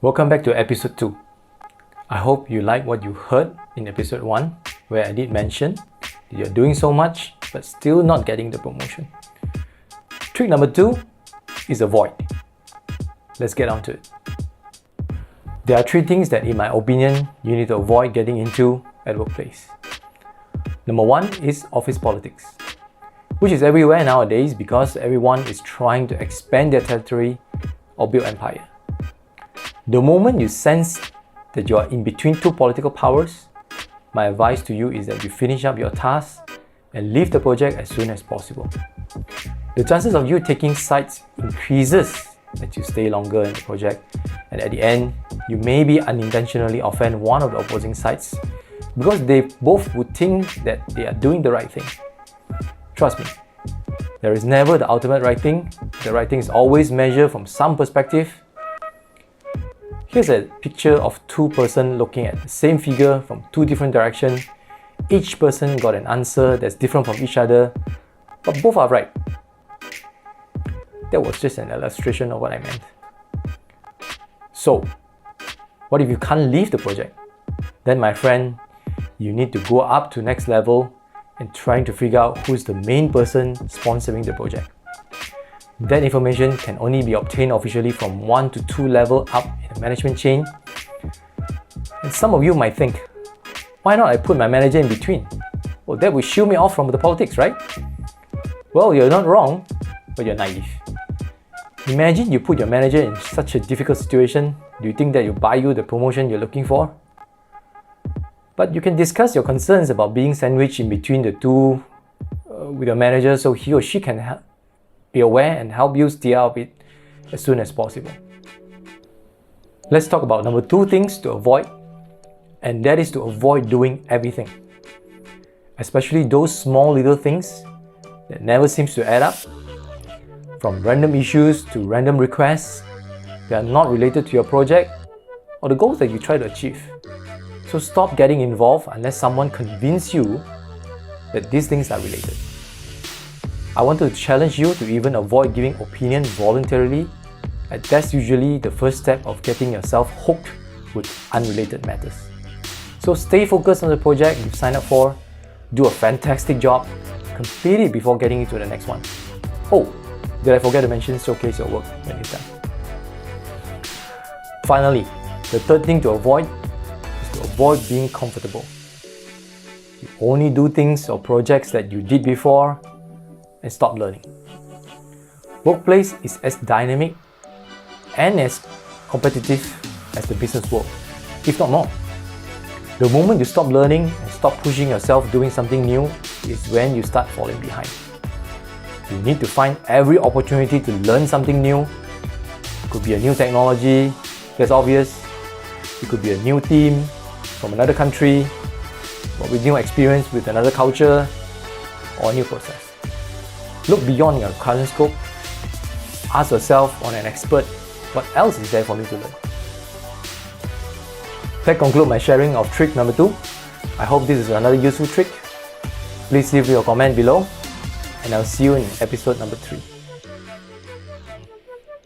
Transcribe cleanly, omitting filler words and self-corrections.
Welcome back to episode 2. I hope you like what you heard in episode 1, where I did mention that you're doing so much but still not getting the promotion. Trick number 2 is avoid. Let's get on to it. There are 3 things that, in my opinion, you need to avoid getting into at workplace. Number 1 is office politics, which is everywhere nowadays because everyone is trying to expand their territory or build empire. The moment you sense that you are in between 2 political powers, my advice to you is that you finish up your task and leave the project as soon as possible. The chances of you taking sides increases as you stay longer in the project, and at the end, you maybe unintentionally offend one of the opposing sides because they both would think that they are doing the right thing. Trust me, there is never the ultimate right thing. The right thing is always measured from some perspective. Here's a picture of 2 persons looking at the same figure from 2 different directions. Each person got an answer that's different from each other, but both are right. That was just an illustration of what I meant. So, what if you can't leave the project? Then, my friend, you need to go up to next level and trying to figure out who's the main person sponsoring the project. That information can only be obtained officially from 1 to 2 level up in the management chain. And some of you might think, why not I put my manager in between? Well, that would shield me off from the politics, right? Well, you're not wrong, but you're naive. Imagine you put your manager in such a difficult situation. Do you think that he'll buy you the promotion you're looking for? But you can discuss your concerns about being sandwiched in between the 2 with your manager so he or she can be aware and help you steer out of it as soon as possible. Let's talk about number 2 things to avoid, and that is to avoid doing everything. Especially those small little things that never seems to add up, from random issues to random requests that are not related to your project or the goals that you try to achieve. So stop getting involved unless someone convinces you that these things are related. I want to challenge you to even avoid giving opinion voluntarily, and that's usually the first step of getting yourself hooked with unrelated matters. So stay focused on the project you've signed up for, do a fantastic job, complete it before getting into the next one. Oh, did I forget to mention showcase your work when it's done. Finally, the 3rd thing to avoid is to avoid being comfortable. You only do things or projects that you did before and stop learning. Workplace is as dynamic and as competitive as the business world, if not more. The moment you stop learning and stop pushing yourself doing something new is when you start falling behind. You need to find every opportunity to learn something new. It could be a new technology, that's obvious. It could be a new team from another country, or with new experience with another culture, or a new process. Look beyond your current scope. Ask yourself on an expert, what else is there for me to learn? That concludes my sharing of trick number 2. I hope this is another useful trick. Please leave your comment below, and I'll see you in episode number 3.